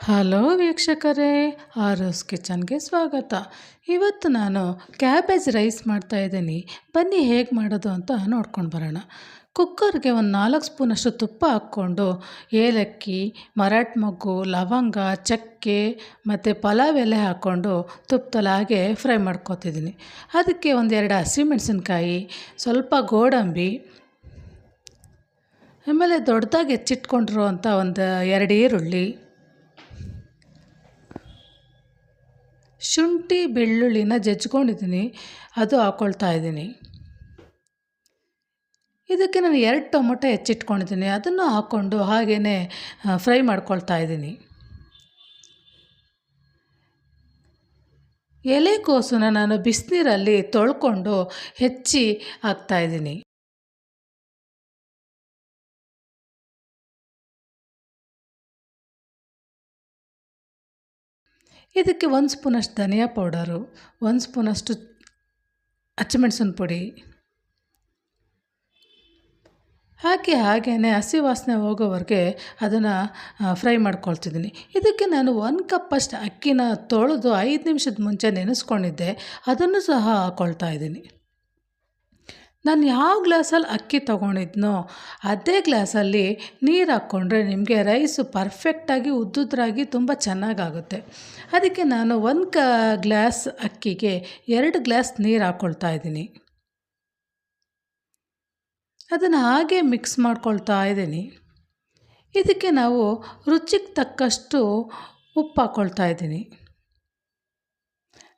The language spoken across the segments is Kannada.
ಹಲೋ ವೀಕ್ಷಕರೇ, ಆರೋಸ್ ಕಿಚನ್ಗೆ ಸ್ವಾಗತ. ಇವತ್ತು ನಾನು ಕ್ಯಾಬೇಜ್ ರೈಸ್ ಮಾಡ್ತಾಯಿದ್ದೀನಿ. ಬನ್ನಿ ಹೇಗೆ ಮಾಡೋದು ಅಂತ ನೋಡ್ಕೊಂಡು ಬರೋಣ. ಕುಕ್ಕರ್ಗೆ ಒಂದು 4 ಸ್ಪೂನಷ್ಟು ತುಪ್ಪ ಹಾಕ್ಕೊಂಡು ಏಲಕ್ಕಿ, ಮರಾಠಿ ಮೊಗ್ಗು, ಲವಂಗ, ಚಕ್ಕೆ ಮತ್ತು ಪಲಾವ್ ಎಲೆ ಹಾಕ್ಕೊಂಡು ತುಪ್ಪದಲ್ಲಿ ಹಾಗೆ ಫ್ರೈ ಮಾಡ್ಕೊತಿದ್ದೀನಿ. ಅದಕ್ಕೆ 1-2 ಹಸಿಮೆಣಸಿನ್ಕಾಯಿ, ಸ್ವಲ್ಪ ಗೋಡಂಬಿ, ಆಮೇಲೆ ದೊಡ್ಡದಾಗಿ ಹೆಚ್ಚಿಟ್ಕೊಂಡಿರೋ ಅಂಥ 2 ಈರುಳ್ಳಿ, ಶುಂಠಿ ಬೆಳ್ಳುಳ್ಳಿನ ಜಜ್ಕೊಂಡಿದ್ದೀನಿ, ಅದು ಹಾಕ್ಕೊಳ್ತಾ ಇದ್ದೀನಿ. ಇದಕ್ಕೆ ನಾನು 2 ಟೊಮೊಟೊ ಹೆಚ್ಚಿಟ್ಕೊಂಡಿದ್ದೀನಿ, ಅದನ್ನು ಹಾಕ್ಕೊಂಡು ಹಾಗೇ ಫ್ರೈ ಮಾಡ್ಕೊಳ್ತಾ ಇದ್ದೀನಿ. ಎಲೆಕೋಸನ್ನ ನಾನು ಬಿಸಿನೀರಲ್ಲಿ ತೊಳ್ಕೊಂಡು ಹೆಚ್ಚಿ ಹಾಕ್ತಾಯಿದ್ದೀನಿ. ಇದಕ್ಕೆ 1 ಸ್ಪೂನಷ್ಟು ಧನಿಯಾ ಪೌಡರು, 1 ಸ್ಪೂನಷ್ಟು ಹಸಿಮೆಣಸಿನ ಪುಡಿ ಹಾಕಿ ಹಾಗೇ ಹಸಿ ವಾಸನೆ ಹೋಗೋವರೆಗೆ ಅದನ್ನು ಫ್ರೈ ಮಾಡ್ಕೊಳ್ತಿದ್ದೀನಿ. ಇದಕ್ಕೆ ನಾನು 1 ಕಪ್ಪಷ್ಟು ಅಕ್ಕಿನ ತೊಳೆದು 5 ನಿಮಿಷದ ಮುಂಚೆ ನೆನೆಸ್ಕೊಂಡಿದ್ದೆ, ಅದನ್ನು ಸಹ ಹಾಕ್ಕೊಳ್ತಾ ಇದ್ದೀನಿ. ನಾನು ಯಾವ ಗ್ಲಾಸಲ್ಲಿ ಅಕ್ಕಿ ತೊಗೊಂಡಿದ್ನೋ ಅದೇ ಗ್ಲಾಸಲ್ಲಿ ನೀರು ಹಾಕ್ಕೊಂಡ್ರೆ ನಿಮಗೆ ರೈಸು ಪರ್ಫೆಕ್ಟಾಗಿ ಉದ್ದುದ್ರಾಗಿ ತುಂಬ ಚೆನ್ನಾಗಾಗುತ್ತೆ. ಅದಕ್ಕೆ ನಾನು 1 ಗ್ಲಾಸ್ ಅಕ್ಕಿಗೆ 2 ಗ್ಲಾಸ್ ನೀರು ಹಾಕ್ಕೊಳ್ತಾ ಇದ್ದೀನಿ. ಅದನ್ನು ಹಾಗೆ ಮಿಕ್ಸ್ ಮಾಡ್ಕೊಳ್ತಾ ಇದ್ದೀನಿ. ಇದಕ್ಕೆ ನಾವು ರುಚಿಗೆ ತಕ್ಕಷ್ಟು ಉಪ್ಪು ಹಾಕ್ಕೊಳ್ತಾ ಇದ್ದೀನಿ.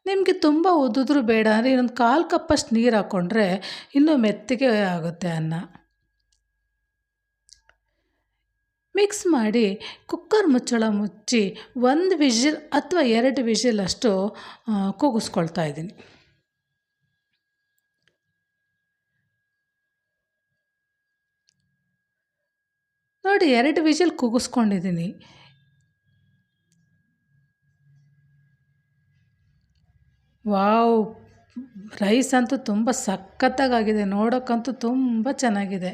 ನಿಮಗೆ ತುಂಬ ಉದ್ದಿದ್ರೂ ಬೇಡ ಅಂದರೆ ಇನ್ನೊಂದು 1/4 ಕಪ್ಪಷ್ಟು ನೀರು ಹಾಕ್ಕೊಂಡ್ರೆ ಇನ್ನೂ ಮೆತ್ತಗೆ ಆಗುತ್ತೆ ಅನ್ನ. ಮಿಕ್ಸ್ ಮಾಡಿ ಕುಕ್ಕರ್ ಮುಚ್ಚಳ ಮುಚ್ಚಿ 1 ವಿಷಿಲ್ ಅಥವಾ 2 ವಿಷಿಲ್ ಅಷ್ಟು ಕೂಗಿಸ್ಕೊಳ್ತಾ ಇದ್ದೀನಿ. ನೋಡಿ, 2 ವಿಷಿಲ್ ಕೂಗಿಸ್ಕೊಂಡಿದ್ದೀನಿ. ವಾವ್! ರೈಸ್ ಅಂತೂ ತುಂಬ ಸಖತ್ತಾಗಿದೆ, ನೋಡೋಕ್ಕಂತೂ ತುಂಬ ಚೆನ್ನಾಗಿದೆ,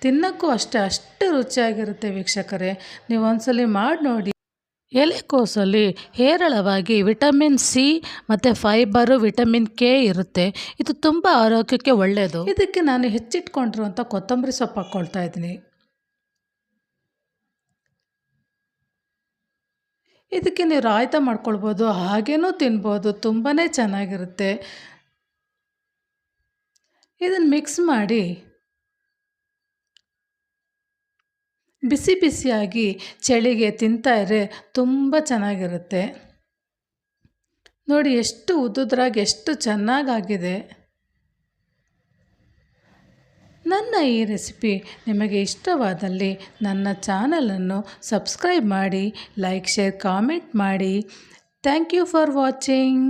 ತಿನ್ನೋಕ್ಕೂ ಅಷ್ಟು ರುಚಿಯಾಗಿರುತ್ತೆ ವೀಕ್ಷಕರೇ. ನೀವು ಒಂದ್ಸಲ ಮಾಡಿ ನೋಡಿ. ಎಲೆಕೋಸಲ್ಲಿ ಹೇರಳವಾಗಿ ವಿಟಮಿನ್ ಸಿ ಮತ್ತು ಫೈಬರು, ವಿಟಮಿನ್ ಕೆ ಇರುತ್ತೆ. ಇದು ತುಂಬ ಆರೋಗ್ಯಕ್ಕೆ ಒಳ್ಳೆಯದು. ಇದಕ್ಕೆ ನಾನು ಹೆಚ್ಚಿಟ್ಕೊಂಡಿರುವಂಥ ಕೊತ್ತಂಬರಿ ಸೊಪ್ಪು ಹಾಕ್ಕೊಳ್ತಾ ಇದ್ದೀನಿ. ಇದಕ್ಕೆ ನೀವು ರಾಯ್ತ ಮಾಡ್ಕೊಳ್ಬೋದು, ಹಾಗೇನೂ ತಿನ್ಬೋದು, ತುಂಬಾ ಚೆನ್ನಾಗಿರುತ್ತೆ. ಇದನ್ನು ಮಿಕ್ಸ್ ಮಾಡಿ ಬಿಸಿ ಬಿಸಿಯಾಗಿ ಚಳಿಗೆ ತಿಂತಾಯಿದ್ರೆ ತುಂಬ ಚೆನ್ನಾಗಿರುತ್ತೆ. ನೋಡಿ ಎಷ್ಟು ಉದ್ದುದ್ರಾಗಿ ಎಷ್ಟು ಚೆನ್ನಾಗಾಗಿದೆ. ನನ್ನ ಈ ರೆಸಿಪಿ ನಿಮಗೆ ಇಷ್ಟವಾದಲ್ಲಿ ನನ್ನ ಚಾನಲನ್ನು ಸಬ್ಸ್ಕ್ರೈಬ್ ಮಾಡಿ, ಲೈಕ್, ಶೇರ್, ಕಾಮೆಂಟ್ ಮಾಡಿ. Thank you for watching.